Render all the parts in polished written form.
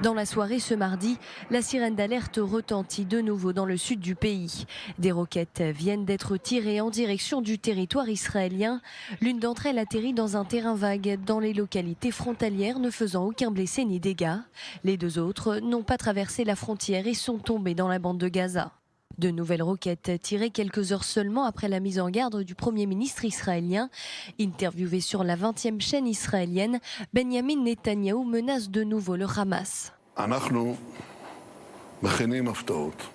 Dans la soirée ce mardi, la sirène d'alerte retentit de nouveau dans le sud du pays. Des roquettes viennent d'être tirées en direction du territoire israélien. L'une d'entre elles atterrit dans un terrain vague dans les localités frontalières, ne faisant aucun blessé ni dégâts. Les deux autres n'ont pas traversé la frontière et sont tombées dans la bande de Gaza. De nouvelles roquettes tirées quelques heures seulement après la mise en garde du Premier ministre israélien. Interviewé sur la 20e chaîne israélienne, Benjamin Netanyahou menace de nouveau le Hamas.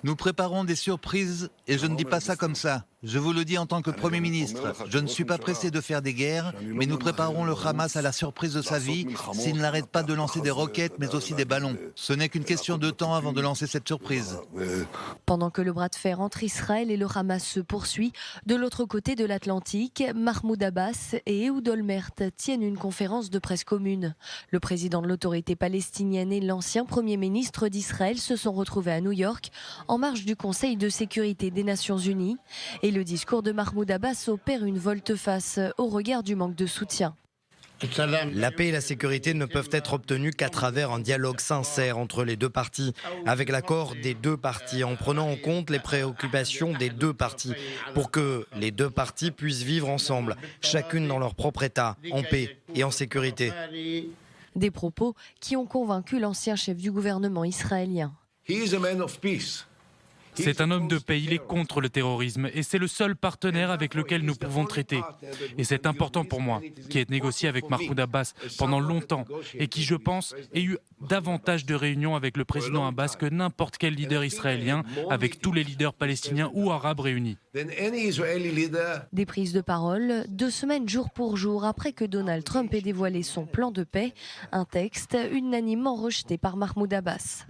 Nous préparons des surprises et je ne dis pas ça comme ça. Je vous le dis en tant que Premier ministre. Je ne suis pas pressé de faire des guerres, mais nous préparons le Hamas à la surprise de sa vie s'il n'arrête pas de lancer des roquettes mais aussi des ballons. Ce n'est qu'une question de temps avant de lancer cette surprise. Pendant que le bras de fer entre Israël et le Hamas se poursuit, de l'autre côté de l'Atlantique, Mahmoud Abbas et Ehud Olmert tiennent une conférence de presse commune. Le président de l'autorité palestinienne et l'ancien Premier ministre d'Israël se sont retrouvés à New York en marge du Conseil de sécurité des Nations Unies. Et le discours de Mahmoud Abbas opère une volte-face au regard du manque de soutien. La paix et la sécurité ne peuvent être obtenues qu'à travers un dialogue sincère entre les deux parties, avec l'accord des deux parties, en prenant en compte les préoccupations des deux parties, pour que les deux parties puissent vivre ensemble, chacune dans leur propre État, en paix et en sécurité. Des propos qui ont convaincu l'ancien chef du gouvernement israélien. C'est un homme de paix, il est contre le terrorisme et c'est le seul partenaire avec lequel nous pouvons traiter. Et c'est important pour moi, qui ai négocié avec Mahmoud Abbas pendant longtemps et qui, je pense, ait eu davantage de réunions avec le président Abbas que n'importe quel leader israélien, avec tous les leaders palestiniens ou arabes réunis. Des prises de parole 2 semaines jour pour jour après que Donald Trump ait dévoilé son plan de paix, un texte unanimement rejeté par Mahmoud Abbas.